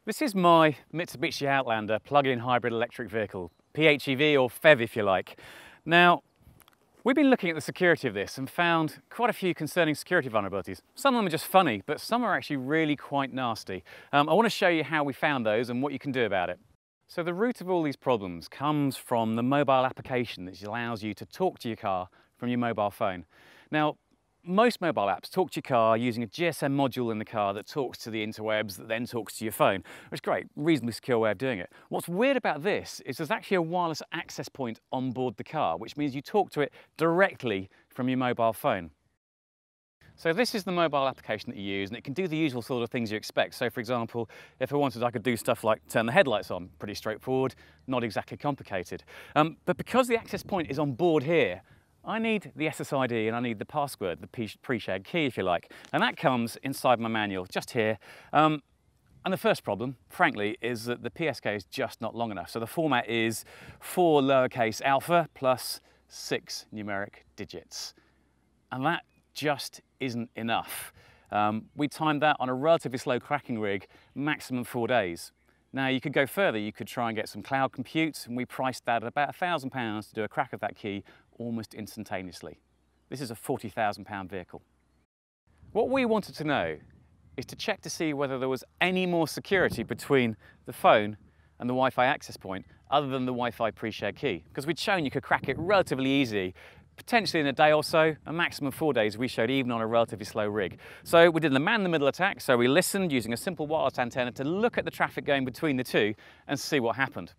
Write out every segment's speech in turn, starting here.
This is my Mitsubishi Outlander plug-in hybrid electric vehicle, PHEV or PHEV if you like. Now, we've been looking at the security of this and found quite a few concerning security vulnerabilities. Some of them are just funny, but some are actually really quite nasty. I want to show you how we found those and what you can do about it. So the root of all these problems comes from the mobile application that allows you to talk to your car from your mobile phone. Now, most mobile apps talk to your car using a GSM module in the car that talks to the interwebs that then talks to your phone. It's great, reasonably secure way of doing it. What's weird about this is there's actually a wireless access point on board the car, which means you talk to it directly from your mobile phone. So this is the mobile application that you use, and it can do the usual sort of things you expect. So for example, if I wanted, I could do stuff like turn the headlights on. Pretty straightforward, not exactly complicated. But because the access point is on board here, I need the SSID and I need the password, the pre-shared key if you like, and that comes inside my manual just here. And the first problem, frankly, is that the PSK is just not long enough. So the format is 4 lowercase alpha plus 6 numeric digits, and that just isn't enough. We timed that on a relatively slow cracking rig, maximum 4 days. Now you could go further, you could try and get some cloud compute, and we priced that at about £1,000 to do a crack of that key almost instantaneously. This is a £40,000 vehicle. What we wanted to know is to check to see whether there was any more security between the phone and the Wi-Fi access point other than the Wi-Fi pre-shared key, because we'd shown you could crack it relatively easy, potentially in a day or so, a maximum 4 days we showed even on a relatively slow rig. So we did the man-in-the-middle attack, so we listened using a simple wireless antenna to look at the traffic going between the two and see what happened.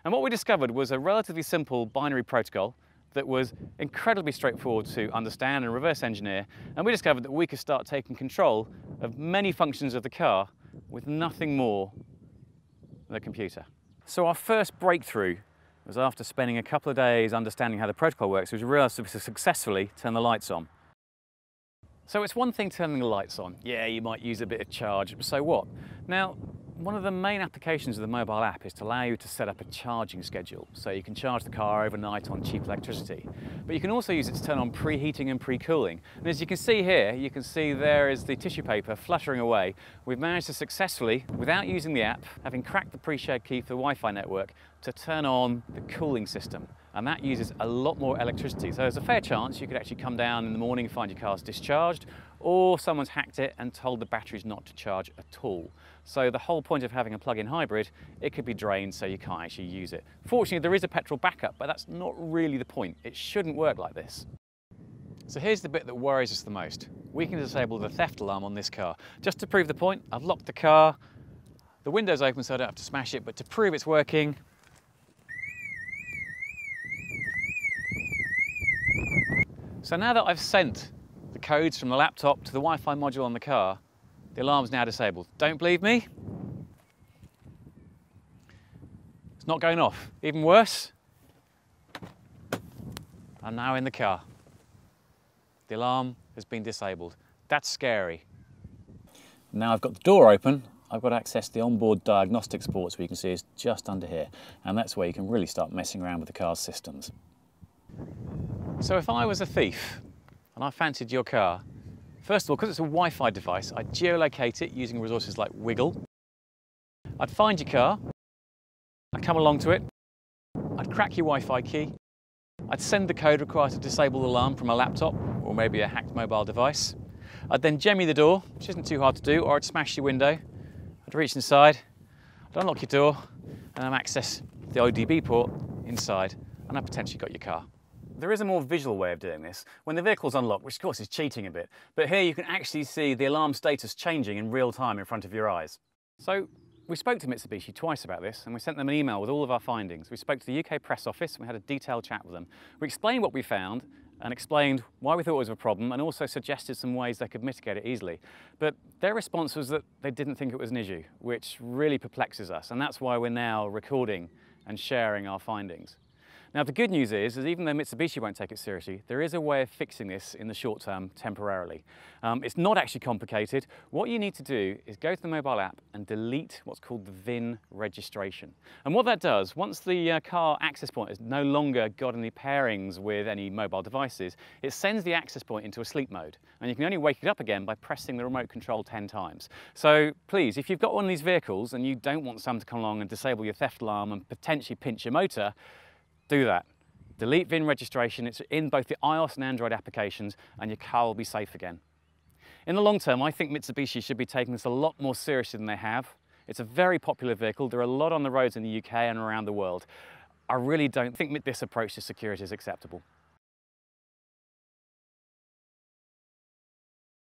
And what we discovered was a relatively simple binary protocol that was incredibly straightforward to understand and reverse engineer, and we discovered that we could start taking control of many functions of the car with nothing more than a computer. So our first breakthrough was after spending a couple of days understanding how the protocol works, we realised that we could successfully turn the lights on. So it's one thing turning the lights on. Yeah, you might use a bit of charge, but so what? Now, one of the main applications of the mobile app is to allow you to set up a charging schedule, so you can charge the car overnight on cheap electricity. But you can also use it to turn on preheating and pre-cooling. And as you can see here, you can see there is the tissue paper fluttering away. We've managed to successfully, without using the app, having cracked the pre-shared key for the Wi-Fi network, to turn on the cooling system. And that uses a lot more electricity. So there's a fair chance you could actually come down in the morning and find your car's discharged, or someone's hacked it and told the batteries not to charge at all. So the whole point of having a plug-in hybrid, it could be drained so you can't actually use it. Fortunately, there is a petrol backup, but that's not really the point. It shouldn't work like this. So here's the bit that worries us the most. We can disable the theft alarm on this car. Just to prove the point, I've locked the car. The window's open so I don't have to smash it, but to prove it's working, so now that I've sent the codes from the laptop to the Wi-Fi module on the car, the alarm's now disabled. Don't believe me? It's not going off. Even worse, I'm now in the car. The alarm has been disabled. That's scary. Now I've got the door open, I've got access to the onboard diagnostics port, so you can see it's just under here. And that's where you can really start messing around with the car's systems. So if I was a thief and I fancied your car, first of all, because it's a Wi-Fi device, I'd geolocate it using resources like Wiggle. I'd find your car, I'd come along to it, I'd crack your Wi-Fi key, I'd send the code required to disable the alarm from a laptop or maybe a hacked mobile device. I'd then jemmy the door, which isn't too hard to do, or I'd smash your window. I'd reach inside, I'd unlock your door, and I'd access the ODB port inside, and I potentially got your car. There is a more visual way of doing this. When the vehicle's unlocked, which of course is cheating a bit, but here you can actually see the alarm status changing in real time in front of your eyes. So we spoke to Mitsubishi twice about this, and we sent them an email with all of our findings. We spoke to the UK press office, and we had a detailed chat with them. We explained what we found and explained why we thought it was a problem, and also suggested some ways they could mitigate it easily. But their response was that they didn't think it was an issue, which really perplexes us, and that's why we're now recording and sharing our findings. Now the good news is even though Mitsubishi won't take it seriously, there is a way of fixing this in the short term temporarily. It's not actually complicated. What you need to do is go to the mobile app and delete what's called the VIN registration. And what that does, once the car access point has no longer got any pairings with any mobile devices, it sends the access point into a sleep mode. And you can only wake it up again by pressing the remote control 10 times. So please, if you've got one of these vehicles and you don't want someone to come along and disable your theft alarm and potentially pinch your motor, do that. Delete VIN registration. It's in both the iOS and Android applications, and your car will be safe again. In the long term, I think Mitsubishi should be taking this a lot more seriously than they have. It's a very popular vehicle. There are a lot on the roads in the UK and around the world. I really don't think this approach to security is acceptable.